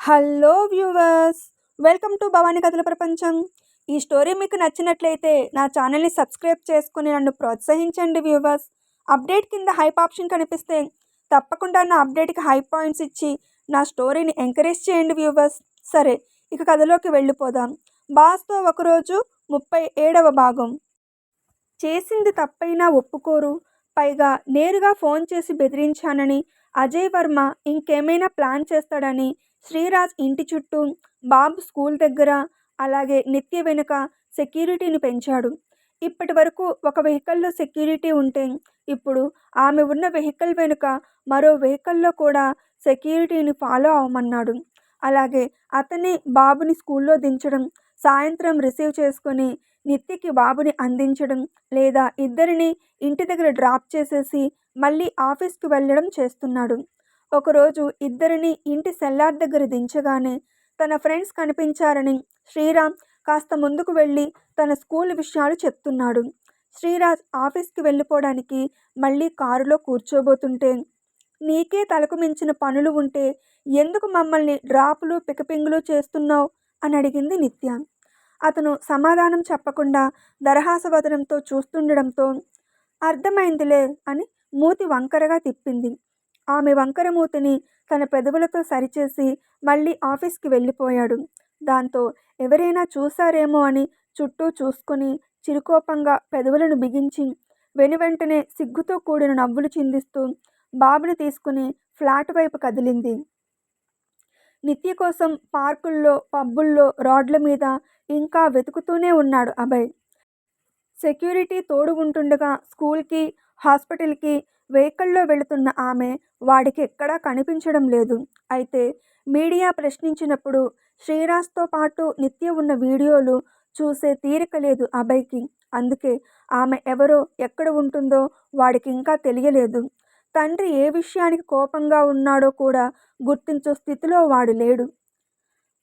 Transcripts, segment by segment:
Hello viewers, welcome to Bhavani కథల ప్రపంచం. ఈ స్టోరీ మీకు నచ్చినట్లయితే నా ఛానల్ని సబ్స్క్రైబ్ చేసుకుని నన్ను ప్రోత్సహించండి వ్యూవర్స్. అప్డేట్ కింద హైప్ ఆప్షన్ కనిపిస్తే తప్పకుండా నా అప్డేట్కి హై పాయింట్స్ ఇచ్చి నా స్టోరీని ఎంకరేజ్ చేయండి వ్యూవర్స్. సరే, ఇక కథలోకి వెళ్ళిపోదాం. బాస్తో ఒకరోజు 37వ భాగం. చేసింది తప్పైనా ఒప్పుకోరు, పైగా నేరుగా ఫోన్ చేసి బెదిరించానని అజయ్ వర్మ ఇంకేమైనా ప్లాన్ చేస్తాడని శ్రీరాజ్ ఇంటి చుట్టూ, బాబు స్కూల్ దగ్గర, అలాగే నిత్య వెనుక సెక్యూరిటీని పెంచాడు. ఇప్పటి వరకు ఒక వెహికల్లో సెక్యూరిటీ ఉంటే ఇప్పుడు ఆమె ఉన్న వెహికల్ వెనుక మరో వెహికల్లో కూడా సెక్యూరిటీని ఫాలో అవ్వమన్నాడు. అలాగే అతనే బాబుని స్కూల్లో దించడం, సాయంత్రం రిసీవ్ చేసుకొని నిత్యకి బాబుని అందించడం, లేదా ఇద్దరిని ఇంటి దగ్గర డ్రాప్ చేసేసి మళ్ళీ ఆఫీస్కి వెళ్ళడం చేస్తున్నాడు. ఒకరోజు ఇద్దరిని ఇంటి సెల్లార్ దగ్గర దించగానే తన ఫ్రెండ్స్ కనిపించారని శ్రీరామ్ కాస్త ముందుకు వెళ్ళి తన స్కూల్ విషయాలు చెప్తున్నాడు. శ్రీరాజ్ ఆఫీస్కి వెళ్ళిపోవడానికి మళ్ళీ కారులో కూర్చోబోతుంటే, నీకే తలకు మించిన పనులు ఉంటే ఎందుకు మమ్మల్ని డ్రాపులు పికపింగులు చేస్తున్నావు అని అడిగింది నిత్య. అతను సమాధానం చెప్పకుండా దరహాసవదనంతో చూస్తుండడంతో, అర్థమైందిలే అని మూతి వంకరగా తిప్పింది. ఆమె వంకర మూతిని తన పెదవులతో సరిచేసి మళ్ళీ ఆఫీస్కి వెళ్ళిపోయాడు. దాంతో ఎవరైనా చూశారేమో అని చుట్టూ చూసుకొని చిరుకోపంగా పెదవులను బిగించి వెనువెంటనే సిగ్గుతో కూడిన నవ్వులు చిందిస్తూ బాబుని తీసుకుని ఫ్లాట్ వైపు కదిలింది. నిత్య కోసం పార్కుల్లో, పబ్బుల్లో, రోడ్ల మీద ఇంకా వెతుకుతూనే ఉన్నాడు అభయ్. సెక్యూరిటీ తోడు ఉంటుండగా స్కూల్కి, హాస్పిటల్కి వెహికల్లో వెళుతున్న ఆమె వాడికి ఎక్కడా కనిపించడం లేదు. అయితే మీడియా ప్రశ్నించినప్పుడు శ్రీరాజ్తో పాటు నిత్య ఉన్న వీడియోలు చూసే తీరిక లేదు అభయ్కి. అందుకే ఆమె ఎవరో, ఎక్కడ ఉంటుందో వాడికి ఇంకా తెలియలేదు. తండ్రి ఏ విషయానికి కోపంగా ఉన్నాడో కూడా గుర్తించే స్థితిలో వాడు లేడు.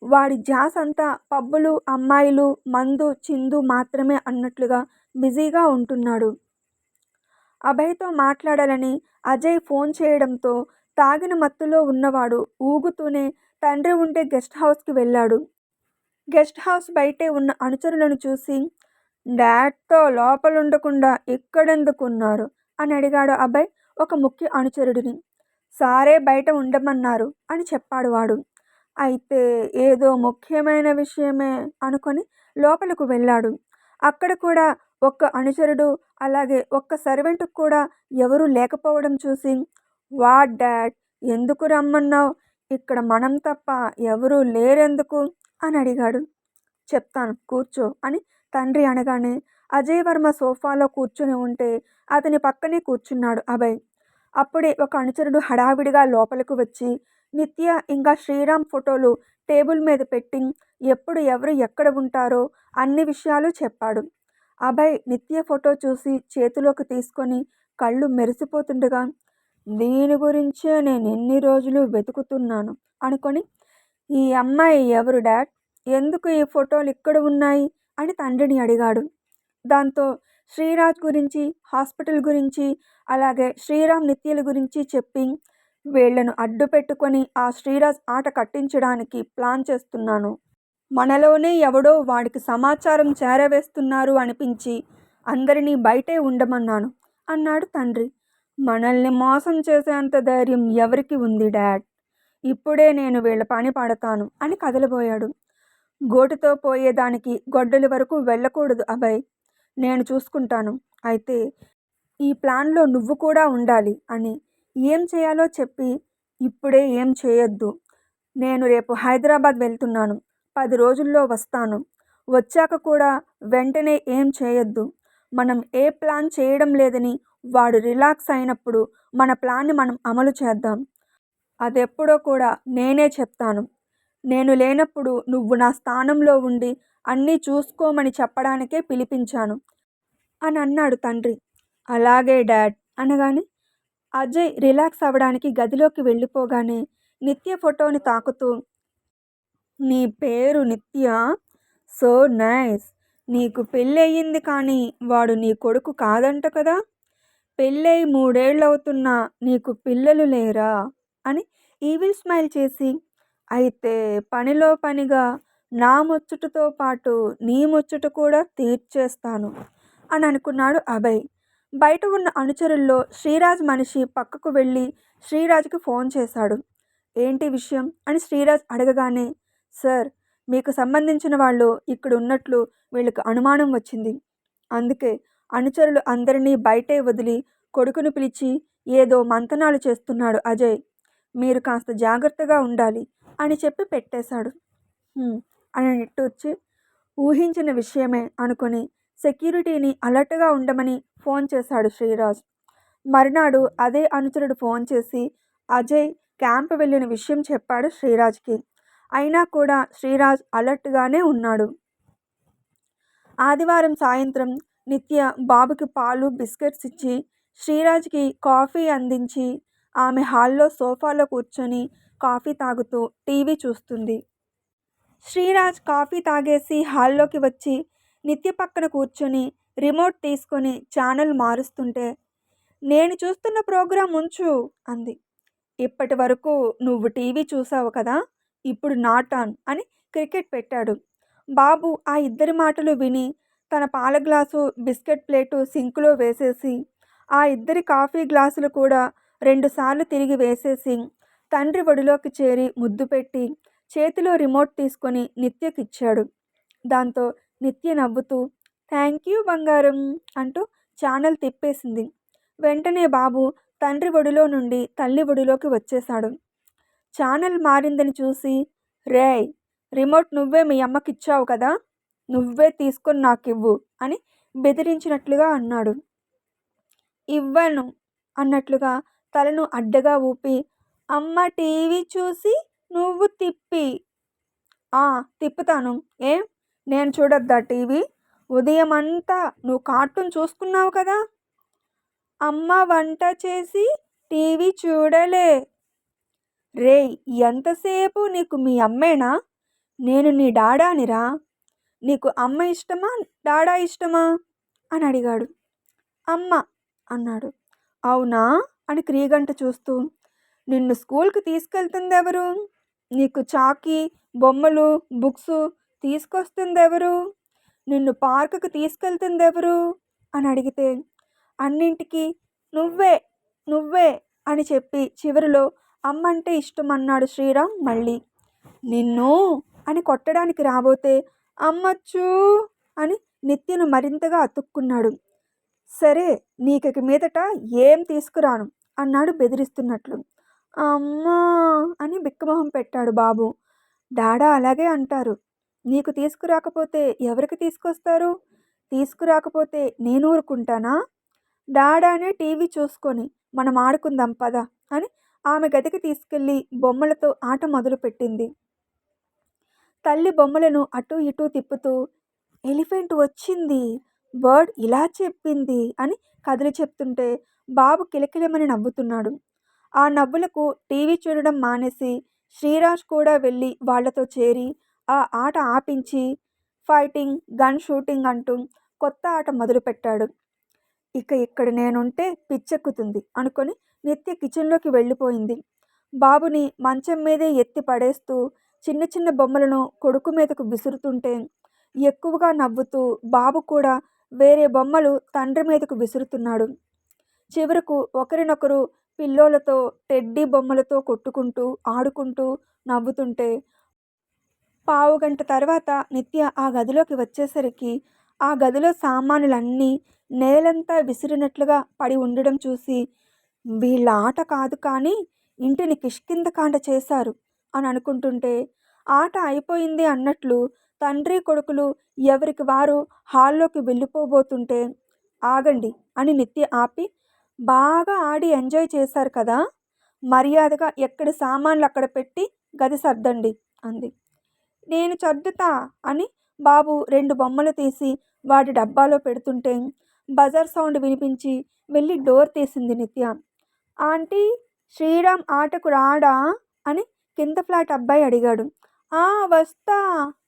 వాడి ధ్యాస అంతా పబ్బులు, అమ్మాయిలు, మందు, చిందు మాత్రమే అన్నట్లుగా బిజీగా ఉంటున్నాడు. అభయ్తో మాట్లాడాలని అజయ్ ఫోన్ చేయడంతో తాగిన మత్తులో ఉన్నవాడు ఊగుతూనే తండ్రి ఉండే గెస్ట్ హౌస్కి వెళ్ళాడు. గెస్ట్ హౌస్ బయటే ఉన్న అనుచరులను చూసి, డాడ్తో లోపలుండకుండా ఇక్కడెందుకున్నారు అని అడిగాడు అభయ్ ఒక ముఖ్య అనుచరుడిని. సారే బయట ఉండమన్నారు అని చెప్పాడు వాడు. అయితే ఏదో ముఖ్యమైన విషయమే అనుకొని లోపలకు వెళ్ళాడు. అక్కడ కూడా ఒక్క అనుచరుడు, అలాగే ఒక్క సర్వెంట్ కూడా ఎవరూ లేకపోవడం చూసి, వాట్ డాడ్, ఎందుకు రమ్మన్నావు? ఇక్కడ మనం తప్ప ఎవరూ లేరెందుకు అని అడిగాడు. చెప్తాను కూర్చో అని తండ్రి అనగానే అజయ్ వర్మ సోఫాలో కూర్చుని ఉంటే అతని పక్కనే కూర్చున్నాడు అభయ్. అప్పుడే ఒక అనుచరుడు హడావిడిగా లోపలికి వచ్చి నిత్య ఇంకా శ్రీరామ్ ఫోటోలు టేబుల్ మీద పెట్టి ఎప్పుడు ఎవరు ఎక్కడ ఉంటారో అన్ని విషయాలు చెప్పాడు. అభయ్ నిత్య ఫోటో చూసి చేతిలోకి తీసుకొని కళ్ళు మెరిసిపోతుండగా, దీని గురించే నేను ఎన్ని రోజులు వెతుకుతున్నాను అనుకొని, ఈ అమ్మాయి ఎవరు డాడ్, ఎందుకు ఈ ఫోటోలు ఇక్కడ ఉన్నాయి అని తండ్రిని అడిగాడు. దాంతో శ్రీరాజ్ గురించి, హాస్పిటల్ గురించి, అలాగే శ్రీరామ్ నిత్యల గురించి చెప్పి, వీళ్లను అడ్డు పెట్టుకొని ఆ శ్రీరాజ్ ఆట కట్టించడానికి ప్లాన్ చేస్తున్నాను. మనలోనే ఎవడో వాడికి సమాచారం చేరవేస్తున్నారు అనిపించి అందరినీ బయటే ఉండమన్నాను అన్నాడు తండ్రి. మనల్ని మోసం చేసేంత ధైర్యం ఎవరికి ఉంది డాడ్? ఇప్పుడే నేను వీళ్ళ పని పడతాను అని కదలబోయాడు. గోటుతో పోయేదానికి గొడ్డలి వరకు వెళ్ళకూడదు అభయ్, నేను చూసుకుంటాను. అయితే ఈ ప్లాన్లో నువ్వు కూడా ఉండాలి అని ఏం చేయాలో చెప్పి, ఇప్పుడే ఏం చేయొద్దు. నేను రేపు హైదరాబాద్ వెళ్తున్నాను, 10 రోజుల్లో వస్తాను. వచ్చాక కూడా వెంటనే ఏం చేయొద్దు. మనం ఏ ప్లాన్ చేయడం లేదని వాడు రిలాక్స్ అయినప్పుడు మన ప్లాన్ని మనం అమలు చేద్దాం. అదెప్పుడో కూడా నేనే చెప్తాను. నేను లేనప్పుడు నువ్వు నా స్థానంలో ఉండి అన్నీ చూసుకోమని చెప్పడానికే పిలిపించాను అని అన్నాడు తండ్రి. అలాగే డాడ్ అనగానే అజయ్ రిలాక్స్ అవ్వడానికి గదిలోకి వెళ్ళిపోగానే నిత్య ఫోటోని తాకుతూ, నీ పేరు నిత్య, సో నైస్. నీకు పెళ్ళయింది కానీ వాడు నీ కొడుకు కాదంట కదా? పెళ్ళై 3 ఏళ్ళవుతున్నా నీకు పిల్లలు లేరా అని ఈవిల్ స్మైల్ చేసి అయితే పనిలో పనిగా నా ముచ్చటతో పాటు నీ ముచ్చట కూడా తీర్చేస్తాను అని అనుకున్నాడు అభయ్. బయట ఉన్న అనుచరుల్లో శ్రీరాజ్ మనిషి పక్కకు వెళ్ళి శ్రీరాజ్కి ఫోన్ చేశాడు. ఏంటి విషయం అని శ్రీరాజ్ అడగగానే, సార్ మీకు సంబంధించిన వాళ్ళు ఇక్కడ ఉన్నట్లు వీళ్ళకి అనుమానం వచ్చింది. అందుకే అనుచరులు అందరినీ బయటే వదిలి కొడుకును పిలిచి ఏదో మంతనాలు చేస్తున్నాడు అజయ్. మీరు కాస్త జాగ్రత్తగా ఉండాలి అని చెప్పి పెట్టేశాడు. అని నిట్టూర్చి ఊహించిన విషయమే అనుకుని సెక్యూరిటీని అలర్ట్గా ఉండమని ఫోన్ చేశాడు శ్రీరాజ్. మరునాడు అదే అనుచరుడు ఫోన్ చేసి అజయ్ క్యాంపు వెళ్ళిన విషయం చెప్పాడు శ్రీరాజ్కి. అయినా కూడా శ్రీరాజ్ అలర్ట్గానే ఉన్నాడు. ఆదివారం సాయంత్రం నిత్య బాబుకి పాలు బిస్కెట్స్ ఇచ్చి శ్రీరాజ్కి కాఫీ అందించి ఆమె హాల్లో సోఫాలో కూర్చొని కాఫీ తాగుతూ టీవీ చూస్తుంది. శ్రీరాజ్ కాఫీ తాగేసి హాల్లోకి వచ్చి నిత్య పక్కన కూర్చొని రిమోట్ తీసుకొని ఛానల్ మారుస్తుంటే, నేను చూస్తున్న ప్రోగ్రాం ఉంచు అంది. ఇప్పటి వరకు నువ్వు టీవీ చూసావు కదా, ఇప్పుడు నా టర్న్ అని క్రికెట్ పెట్టాడు. బాబు ఆ ఇద్దరి మాటలు విని తన పాల గ్లాసు బిస్కెట్ ప్లేటు సింకులో వేసేసి ఆ ఇద్దరి కాఫీ గ్లాసులు కూడా 2 సార్లు తిరిగి వేసేసి తండ్రి ఒడిలోకి చేరి ముద్దు పెట్టి చేతిలో రిమోట్ తీసుకొని నిత్యకిచ్చాడు. దాంతో నిత్య నవ్వుతూ థ్యాంక్ యూ బంగారం అంటూ ఛానల్ తిప్పేసింది. వెంటనే బాబు తండ్రి ఒడిలో నుండి తల్లి ఒడిలోకి వచ్చేశాడు. ఛానల్ మారిందని చూసి, రేయ్ రిమోట్ నువ్వే మీ అమ్మకిచ్చావు కదా, నువ్వే తీసుకొని నాకివ్వు అని బెదిరించినట్లుగా అన్నాడు. ఇవ్వను అన్నట్లుగా తలను అడ్డగా ఊపి, అమ్మ టీవీ చూసి నువ్వు తిప్పి. తిప్పుతాను, ఏం నేను చూడొద్దా టీవీ? ఉదయం అంతా నువ్వు కార్టూన్ చూసుకున్నావు కదా. అమ్మ వంట చేసి టీవీ చూడలే. రేయ్ ఎంతసేపు నీకు మీ అమ్మేనా? నేను నీ డాడానిరా. నీకు అమ్మ ఇష్టమా డాడా ఇష్టమా అని అడిగాడు. అమ్మ అన్నాడు. అవునా అని క్రీగంట చూస్తూ, నిన్ను స్కూల్కి తీసుకెళ్తుంది ఎవరు? నీకు చాకీ బొమ్మలు బుక్స్ తీసుకొస్తుంది ఎవరు? నిన్ను పార్కుకి తీసుకెళ్తుంది ఎవరు అని అడిగితే, అన్నింటికి నువ్వే నువ్వే అని చెప్పి చివరిలో అమ్మంటే ఇష్టం అన్నాడు శ్రీరామ్. మళ్ళీ నిన్ను అని కొట్టడానికి రాబోతే, అమ్మచ్చు అని నిత్యను మరింతగా అతుక్కున్నాడు. సరే నీకిక మీదట ఏం తీసుకురాను అన్నాడు బెదిరిస్తున్నట్లు. అమ్మా అని బిక్కమొహం పెట్టాడు బాబు. డాడా అలాగే అంటారు. నీకు తీసుకురాకపోతే ఎవరికి తీసుకొస్తారు? తీసుకురాకపోతే నేను ఊరుకుంటానా? డాడానే టీవీ చూసుకొని మనం ఆడుకుందాం పద అని ఆమె గదికి తీసుకెళ్ళి బొమ్మలతో ఆట మొదలుపెట్టింది. తల్లి బొమ్మలను అటూ ఇటూ తిప్పుతూ, ఎలిఫెంట్ వచ్చింది, బర్డ్ ఇలా చెప్పింది అని కథలు చెప్తుంటే బాబు కిలకిలమని నవ్వుతున్నాడు. ఆ నవ్వులకు టీవీ చూడడం మానేసి శ్రీరాజ్ కూడా వెళ్ళి వాళ్లతో చేరి ఆ ఆట ఆపించి ఫైటింగ్ గన్ షూటింగ్ అంటూ కొత్త ఆట మొదలుపెట్టాడు. ఇక ఇక్కడ నేనుంటే పిచ్చెక్కుతుంది అనుకొని నిత్య కిచెన్లోకి వెళ్ళిపోయింది. బాబుని మంచం మీదే ఎత్తి పడేస్తూ చిన్న చిన్న బొమ్మలను కొడుకు మీదకు విసురుతుంటే ఎక్కువగా నవ్వుతూ బాబు కూడా వేరే బొమ్మలు తండ్రి మీదకు విసురుతున్నాడు. చివరకు ఒకరినొకరు పిల్లోలతో టెడ్డీ బొమ్మలతో కొట్టుకుంటూ ఆడుకుంటూ నవ్వుతుంటే పావుగంట తర్వాత నిత్య ఆ గదిలోకి వచ్చేసరికి ఆ గదిలో సామానులన్నీ నేలంతా విసిరినట్లుగా పడి ఉండడం చూసి, వీళ్ళ ఆట కాదు కానీ ఇంటిని కిష్కిందకాండ చేశారు అని అనుకుంటుంటే, ఆట అయిపోయింది అన్నట్లు తండ్రి కొడుకులు ఎవరికి వారు హాల్లోకి వెళ్ళిపోబోతుంటే, ఆగండి అని నిత్య ఆపి, బాగా ఆడి ఎంజాయ్ చేశారు కదా, మర్యాదగా ఎక్కడి సామాన్లు అక్కడ పెట్టి గది సర్దండి అంది. నేను సర్దుతా అని బాబు 2 బొమ్మలు తీసి వాడి డబ్బాలో పెడుతుంటే బజార్ సౌండ్ వినిపించి వెళ్ళి డోర్ తీసింది నిత్య. ఆంటీ శ్రీరామ్ ఆటకు రాడా అని కింద ఫ్లాట్ అబ్బాయి అడిగాడు. వస్తా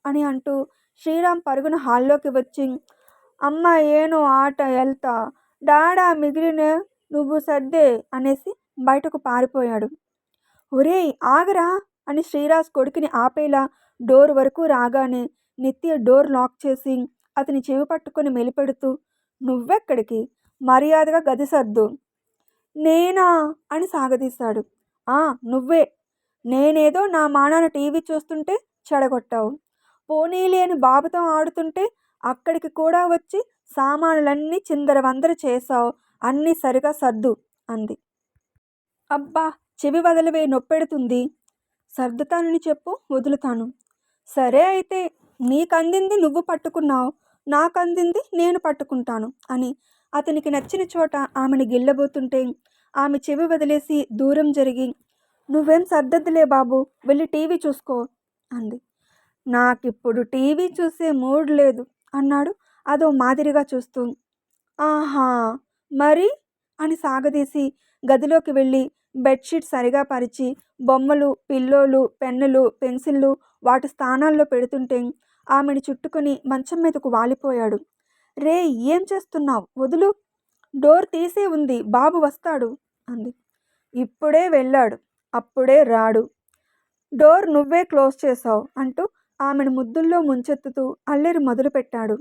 అని అంటూ శ్రీరామ్ పరుగున హాల్లోకి వచ్చి, అమ్మ ఏనో ఆట వెళ్తా, డాడా మిగిలిన నువ్వు సర్దే అనేసి బయటకు పారిపోయాడు. ఒరేయ్ ఆగరా అని శ్రీరాజ్ కొడుకుని ఆపేలా డోర్ వరకు రాగానే నిత్య డోర్ లాక్ చేసి అతని చెవి పట్టుకొని మెలిపెడుతూ, నువ్వెక్కడికి, మర్యాదగా గది సర్దు. నేనా అని సాగదీశాడు. ఆ, నువ్వే. నేనేదో నా మానాన టీవీ చూస్తుంటే చెడగొట్టావు. పోనీలే అని బాబుతో ఆడుతుంటే అక్కడికి కూడా వచ్చి సామానులన్నీ చిందరవందర చేశావు. అన్నీ సరిగా సర్దు అంది. అబ్బా, చెవి వదలవే, నొప్పెడుతుంది. సర్దుతానని చెప్పు, వదులుతాను. సరే అయితే, నీకందింది నువ్వు పట్టుకున్నావు, నాకందింది నేను పట్టుకుంటాను అని అతనికి నచ్చిన చోట ఆమెను గిల్లబోతుంటే ఆమె చెవి వదిలేసి దూరం జరిగి, నువ్వేం సర్దద్దులే బాబు, వెళ్ళి టీవీ చూసుకో అంది. నాకిప్పుడు టీవీ చూసే మూడ్ లేదు అన్నాడు అదో మాదిరిగా చూస్తూ. ఆహా, మరి అని సాగదీసి గదిలోకి వెళ్ళి బెడ్షీట్ సరిగా పరిచి బొమ్మలు, పిల్లోలు, పెన్నులు, పెన్సిళ్ళు వాటి స్థానాల్లో పెడుతుంటే ఆమెను చుట్టుకొని మంచం మీదకు వాలిపోయాడు. రే, ఏం చేస్తున్నావు, వదులు. డోర్ తీసే ఉంది, బాబు వస్తాడు అంది. ఇప్పుడే వెళ్ళాడు, అప్పుడే రాడు. డోర్ నువ్వే క్లోజ్ చేశావు అంటూ ఆమెను ముద్దుల్లో ముంచెత్తుతూ అల్లరి మొదలుపెట్టాడు.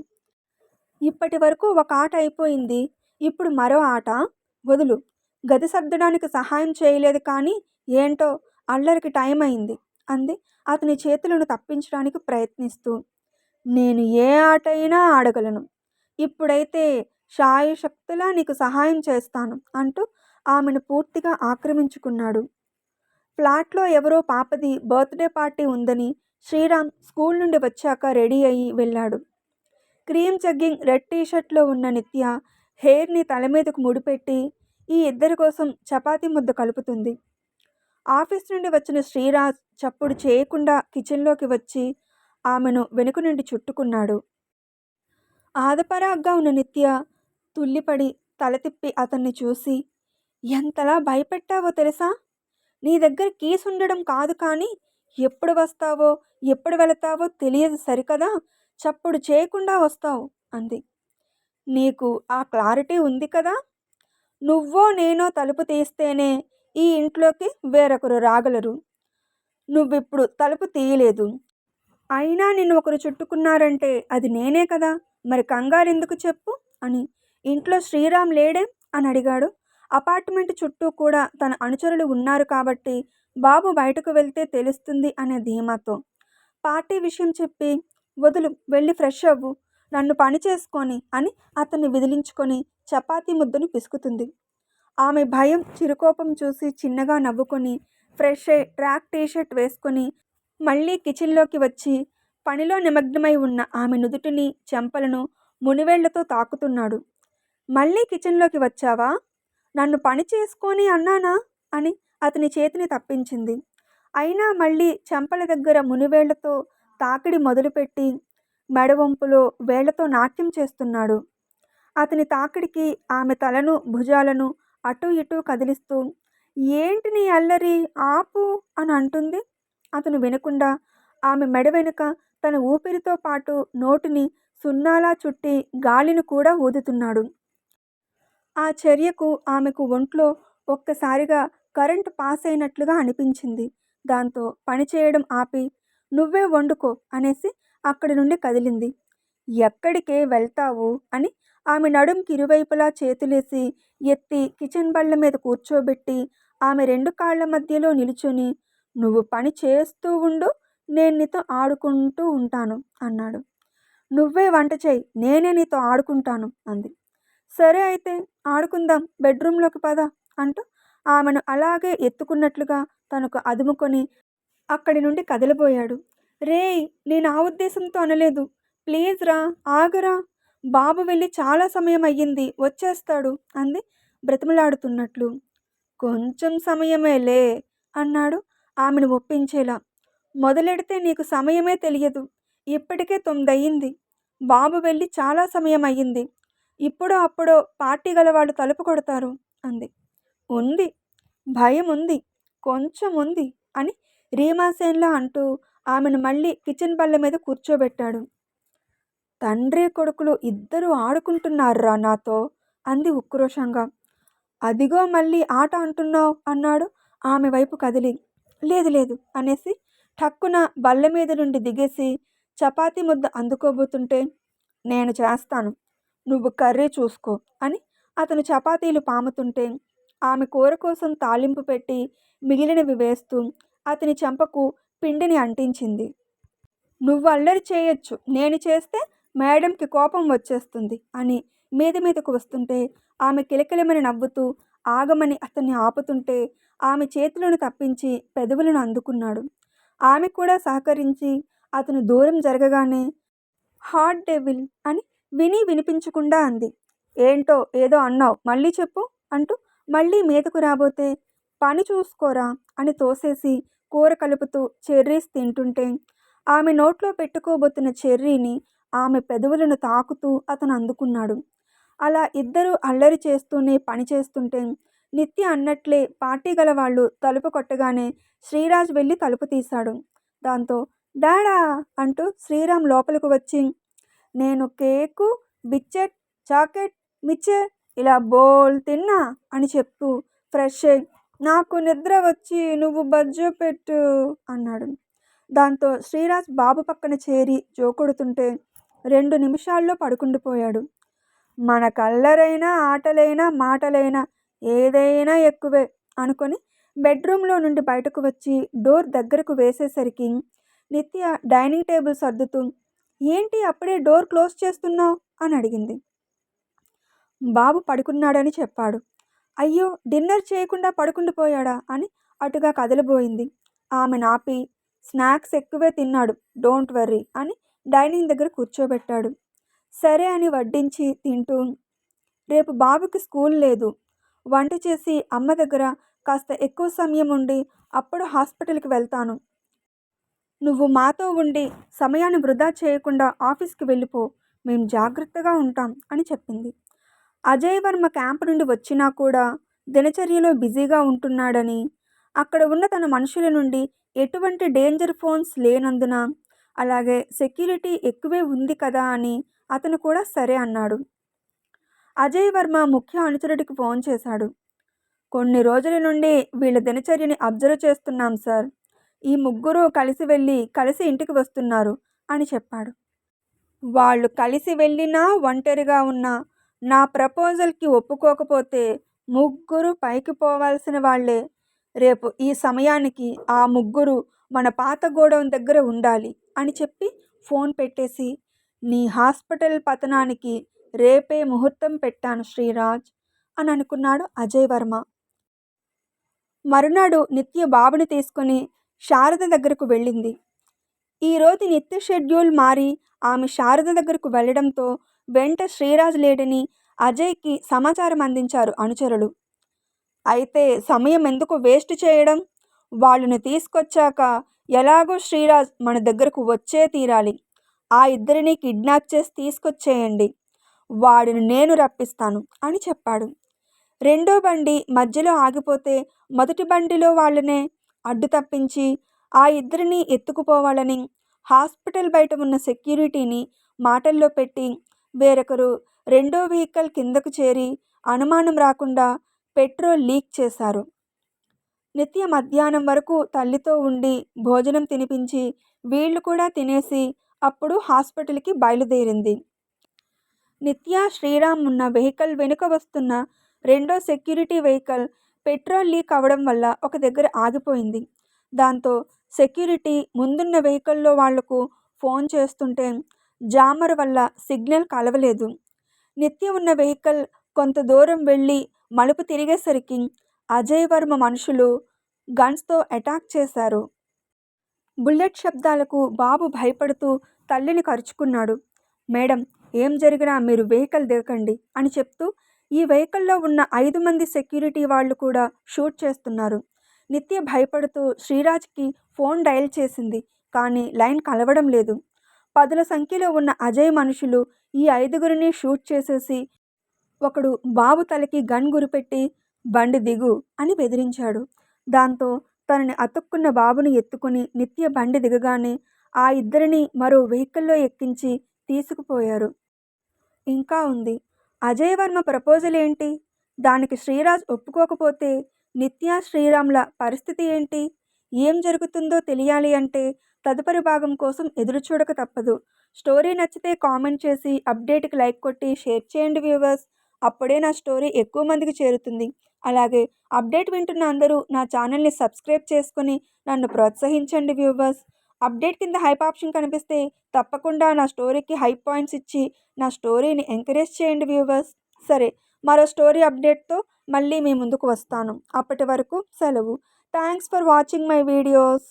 ఇప్పటి వరకు ఒక ఆట అయిపోయింది, ఇప్పుడు మరో ఆట, వదులు. గది సర్దడానికి సహాయం చేయలేదు కానీ ఏంటో అల్లరికి టైం అయింది అంది అతని చేతులను తప్పించడానికి ప్రయత్నిస్తూ. నేను ఏ ఆట అయినా ఆడగలను, ఇప్పుడైతే శాయశక్తులా నీకు సహాయం చేస్తాను అంటూ ఆమెను పూర్తిగా ఆక్రమించుకున్నాడు. ఫ్లాట్లో ఎవరో పాపది బర్త్డే పార్టీ ఉందని శ్రీరామ్ స్కూల్ నుండి వచ్చాక రెడీ అయ్యి వెళ్ళాడు. క్రీమ్ జగ్గింగ్ రెడ్ టీషర్ట్లో ఉన్న నిత్య హెయిర్ని తల మీదకు ముడిపెట్టి ఈ ఇద్దరి కోసం చపాతీ ముద్ద కలుపుతుంది. ఆఫీస్ నుండి వచ్చిన శ్రీరాజ్ చప్పుడు చేయకుండా కిచెన్లోకి వచ్చి ఆమెను వెనుక నుండి చుట్టుకున్నాడు. ఆదపరాగ్గా ఉన్న నిత్య తుల్లిపడి తల తిప్పి అతన్ని చూసి, ఎంతలా భయపెట్టావో తెలుసా? నీ దగ్గర కీస్ ఉండడం కాదు కానీ ఎప్పుడు వస్తావో ఎప్పుడు వెళతావో తెలియదు సరికదా, చప్పుడు చేయకుండా వస్తావు అంది. నీకు ఆ క్లారిటీ ఉంది కదా? నువ్వో నేనో తలుపు తీస్తేనే ఈ ఇంట్లోకి వేరొకరు రాగలరు. నువ్విప్పుడు తలుపు తీయలేదు, అయినా నిన్ను ఒకరు చుట్టుకున్నారంటే అది నేనే కదా, మరి కంగారెందుకు చెప్పు అని. ఇంట్లో శ్రీరామ్ లేడే అని అడిగాడు. అపార్ట్మెంట్ చుట్టూ కూడా తన అనుచరులు ఉన్నారు కాబట్టి బాబు బయటకు వెళ్తే తెలుస్తుంది అనే ధీమాతో. పార్టీ విషయం చెప్పి, వదులు, వెళ్ళి ఫ్రెష్ అవ్వు, నన్ను పని చేసుకొని అని అతన్ని విదిలించుకొని చపాతీ ముద్దను పిసుకుతుంది. ఆమె భయం, చిరుకోపం చూసి చిన్నగా నవ్వుకొని ఫ్రెష్ అయి ట్రాక్ టీషర్ట్ వేసుకొని మళ్ళీ కిచెన్లోకి వచ్చి పనిలో నిమగ్నమై ఉన్న ఆమె నుదుటిని, చెంపలను మునివేళ్లతో తాకుతున్నాడు. మళ్ళీ కిచెన్లోకి వచ్చావా? నన్ను పని చేసుకొని అన్నానా అని అతని చేతిని తప్పించింది. అయినా మళ్ళీ చెంపల దగ్గర మునివేళ్లతో తాకిడి మొదలుపెట్టి మెడవంపులో వేళ్లతో నాట్యం చేస్తున్నాడు. అతని తాకిడికి ఆమె తలను, భుజాలను అటూ ఇటూ కదిలిస్తూ, ఏంటి నీ అల్లరి, ఆపు అని అంటుంది. అతను వినకుండా ఆమె మెడ వెనుక తన ఊపిరితో పాటు నోటిని సున్నాలా చుట్టి గాలిని కూడా ఊదుతున్నాడు. ఆ చర్యకు ఆమెకు ఒంట్లో ఒక్కసారిగా కరెంటు పాస్ అయినట్లుగా అనిపించింది. దాంతో పనిచేయడం ఆపి, నువ్వే వండుకో అనేసి అక్కడి నుండి కదిలింది. ఎక్కడికే వెళ్తావు అని ఆమె నడుంకి ఇరువైపులా చేతులేసి ఎత్తి కిచెన్ బళ్ళ మీద కూర్చోబెట్టి ఆమె రెండు కాళ్ల మధ్యలో నిలుచుని, నువ్వు పని చేస్తూ ఉండు, నేను నీతో ఆడుకుంటూ ఉంటాను అన్నాడు. నువ్వే వంట చేయి, నేనే నీతో ఆడుకుంటాను అంది. సరే అయితే ఆడుకుందాం, బెడ్రూమ్లోకి పద అంటూ ఆమెను అలాగే ఎత్తుకున్నట్లుగా తనకు అదుముకొని అక్కడి నుండి కదలబోయాడు. రేయ్, నేను ఆ ఉద్దేశంతో అనలేదు, ప్లీజ్ రా, ఆగరా, బాబు వెళ్ళి చాలా సమయం అయ్యింది, వచ్చేస్తాడు అంది బ్రతిమలాడుతున్నట్లు. కొంచెం సమయమేలే అన్నాడు ఆమెను ఒప్పించేలా. మొదలెడితే నీకు సమయమే తెలియదు, ఇప్పటికే 9 అయ్యింది, బాబు వెళ్ళి చాలా సమయం అయ్యింది, ఇప్పుడో అప్పుడో పార్టీ గల వాళ్ళు తలుపు కొడతారు అంది. ఉంది, భయం ఉంది, కొంచెం ఉంది అని రీమాసేన్లా అంటూ ఆమెను మళ్ళీ కిచెన్ బల్ల మీద కూర్చోబెట్టాడు. తండ్రి కొడుకులు ఇద్దరూ ఆడుకుంటున్నారా నాతో అంది ఉక్రోషంగా. అదిగో మళ్ళీ ఆట అంటున్నావు అన్నాడు ఆమె వైపు కదిలి. లేదు లేదు అనేసి ఠక్కున బల్ల మీద నుండి దిగేసి చపాతీ ముద్ద అందుకోబోతుంటే, నేను చేస్తాను, నువ్వు కర్రీ చూసుకో అని అతను చపాతీలు పాముతుంటే, ఆమె కూర కోసం తాలింపు పెట్టి మిగిలినవి వేస్తూ అతని చెంపకు పిండిని అంటించింది. నువ్వు అల్లరి చేయొచ్చు, నేను చేస్తే మేడంకి కోపం వచ్చేస్తుంది అని మీదకు వస్తుంటే, ఆమె కిలకిలమని నవ్వుతూ ఆగమని అతన్ని ఆపుతుంటే, ఆమె చేతులను తప్పించి పెదవులను అందుకున్నాడు. ఆమె కూడా సహకరించి అతను దూరం జరగగానే హాట్ డెవిల్ అని వినిపించకుండా అంది. ఏంటో ఏదో అన్నావు, మళ్ళీ చెప్పు అంటూ మళ్ళీ మీదకు రాబోతే, పని చూసుకోరా అని తోసేసి కూర కలుపుతూ చెర్రీస్ తింటుంటే, ఆమె నోట్లో పెట్టుకోబోతున్న చెర్రీని ఆమె పెదవులను తాకుతూ అతను అందుకున్నాడు. అలా ఇద్దరూ అల్లరి చేస్తూనే పని చేస్తుంటే, నిత్య అన్నట్లే పార్టీ గల వాళ్ళు తలుపు కొట్టగానే శ్రీరాజ్ వెళ్ళి తలుపు తీశాడు. దాంతో డాడా అంటూ శ్రీరామ్ లోపలికి వచ్చి, నేను కేకు, బిస్కెట్, చాకెట్, మిక్చర్ ఇలా బోల్ తిన్నా అని చెప్తూ ఫ్రెష్ అయ్యి, నాకు నిద్ర వచ్చి నువ్వు బజ్జో పెట్టు అన్నాడు. దాంతో శ్రీరాజ్ బాబు పక్కన చేరి జోకొడుతుంటే 2 నిమిషాల్లో పడుకుండిపోయాడు. మన కల్లరైనా ఆటలైనా మాటలైనా ఏదైనా ఎక్కువే అనుకొని బెడ్రూమ్లో నుండి బయటకు వచ్చి డోర్ దగ్గరకు వేసేసరికి నిత్య డైనింగ్ టేబుల్ సర్దుతూ, ఏంటి అప్పుడే డోర్ క్లోజ్ చేస్తున్నావు అని అడిగింది. బాబు పడుకున్నాడని చెప్పాడు. అయ్యో, డిన్నర్ చేయకుండా పడుకుండిపోయాడా అని అటుగా కదలబోయింది. ఆమె నాపి, స్నాక్స్ ఎక్కువే తిన్నాడు, డోంట్ వర్రీ అని డైనింగ్ దగ్గర కూర్చోబెట్టాడు. సరే అని వడ్డించి తింటూ, రేపు బాబుకి స్కూల్ లేదు, వంట చేసి అమ్మ దగ్గర కాస్త ఎక్కువ సమయం ఉండి అప్పుడు హాస్పిటల్కి వెళ్తాను, నువ్వు మాతో ఉండి సమయాన్ని వృధా చేయకుండా ఆఫీస్కి వెళ్ళిపో, మేము జాగ్రత్తగా ఉంటాం అని చెప్పింది. అజయ్ వర్మ క్యాంప్ నుండి వచ్చినా కూడా దినచర్యలో బిజీగా ఉంటున్నాడని, అక్కడ ఉన్న తన మనుషుల నుండి ఎటువంటి డేంజర్ ఫోన్స్ లేనందున, అలాగే సెక్యూరిటీ ఎక్కువే ఉంది కదా అని అతను కూడా సరే అన్నాడు. అజయ్ వర్మ ముఖ్య అనుచరుడికి ఫోన్ చేశాడు. కొన్ని రోజుల నుండి వీళ్ళ దినచర్యని అబ్జర్వ్ చేస్తున్నాం సార్, ఈ ముగ్గురు కలిసి వెళ్ళి కలిసి ఇంటికి వస్తున్నారు అని చెప్పాడు. వాళ్ళు కలిసి వెళ్ళినా ఒంటరిగా ఉన్నా నా ప్రపోజల్కి ఒప్పుకోకపోతే ముగ్గురు పైకి పోవాల్సిన వాళ్ళే. రేపు ఈ సమయానికి ఆ ముగ్గురు మన పాత గోడౌన్ దగ్గర ఉండాలి అని చెప్పి ఫోన్ పెట్టేసి, నీ హాస్పిటల్ పతనానికి రేపే ముహూర్తం పెట్టాను శ్రీరాజ్ అని అనుకున్నాడు అజయ్ వర్మ. మరునాడు నిత్య బాబుని తీసుకుని శారద దగ్గరకు వెళ్ళింది. ఈరోజు నిత్య షెడ్యూల్ మారి ఆమె శారద దగ్గరకు వెళ్ళడంతో వెంట శ్రీరాజ్ లేడని అజయ్కి సమాచారం అందించారు అనుచరులు. అయితే సమయం ఎందుకు వేస్ట్ చేయడం, వాళ్ళని తీసుకొచ్చాక ఎలాగో శ్రీరాజ్ మన దగ్గరకు వచ్చే తీరాలి, ఆ ఇద్దరిని కిడ్నాప్ చేసి తీసుకొచ్చేయండి, వాడిని నేను రప్పిస్తాను అని చెప్పాడు. రెండో బండి మధ్యలో ఆగిపోతే మొదటి బండిలో వాళ్ళనే అడ్డు తప్పించి ఆ ఇద్దరిని ఎత్తుకుపోవాలని హాస్పిటల్ బయట ఉన్న సెక్యూరిటీని మాటల్లో పెట్టి, వేరొకరు రెండో వెహికల్ కిందకు చేరి అనుమానం రాకుండా పెట్రోల్ లీక్ చేశారు. నిత్య మధ్యాహ్నం వరకు తల్లితో ఉండి భోజనం తినిపించి వీళ్ళు కూడా తినేసి అప్పుడు హాస్పిటల్కి బయలుదేరింది. నిత్య శ్రీరామ్ ఉన్న వెహికల్ వెనుక వస్తున్న రెండో సెక్యూరిటీ వెహికల్ పెట్రోల్ లీక్ అవ్వడం వల్ల ఒక దగ్గర ఆగిపోయింది. దాంతో సెక్యూరిటీ ముందున్న వెహికల్లో వాళ్లకు ఫోన్ చేస్తుంటే జామర్ వల్ల సిగ్నల్ కలవలేదు. నిత్య ఉన్న వెహికల్ కొంత దూరం వెళ్ళి మలుపు తిరిగేసరికి అజయ్ వర్మ మనుషులు గన్స్తో అటాక్ చేశారు. బుల్లెట్ శబ్దాలకు బాబు భయపడుతూ తల్లిని కరుచుకున్నాడు. మేడం, ఏం జరిగినా మీరు వెహికల్ దిగకండి అని చెప్తూ ఈ వెహికల్లో ఉన్న 5 మంది సెక్యూరిటీ వాళ్ళు కూడా షూట్ చేస్తున్నారు. నిత్య భయపడుతూ శ్రీరాజ్కి ఫోన్ డయల్ చేసింది, కానీ లైన్ కలవడం లేదు. 10ల సంఖ్యలో ఉన్న అజయ్ మనుషులు ఈ 5గురిని షూట్ చేసేసి ఒకడు బాబు తలకి గన్ గురిపెట్టి బండి దిగు అని బెదిరించాడు. దాంతో తనని అతుక్కున్న బాబుని ఎత్తుకుని నిత్య బండి దిగగానే ఆ ఇద్దరిని మరో వెహికల్లో ఎక్కించి తీసుకుపోయారు. ఇంకా ఉంది, అజయ్ వర్మ ప్రపోజల్ ఏంటి, దానికి శ్రీరాజ్ ఒప్పుకోకపోతే నిత్య శ్రీరామ్ల పరిస్థితి ఏంటి, ఏం జరుగుతుందో తెలియాలి అంటే తదుపరి భాగం కోసం ఎదురు చూడక తప్పదు. స్టోరీ నచ్చితే కామెంట్ చేసి, అప్డేట్‌కి లైక్ కొట్టి, షేర్ చేయండి వ్యూవర్స్. అప్పుడే నా స్టోరీ ఎక్కువ మందికి చేరుతుంది. అలాగే అప్డేట్ వింటున్న అందరూ నా ఛానల్‌ని సబ్స్క్రైబ్ చేసుకొని నన్ను ప్రోత్సహించండి వ్యూవర్స్. అప్డేట్ కింద హైప్ ఆప్షన్ కనిపిస్తే తప్పకుండా నా స్టోరీకి హైప్ పాయింట్స్ ఇచ్చి నా స్టోరీని ఎంకరేజ్ చేయండి వ్యూవర్స్. సరే, మరో స్టోరీ అప్డేట్‌తో మళ్ళీ మీ ముందుకు వస్తాను. అప్పటి వరకు సెలవు. Thanks for watching my videos.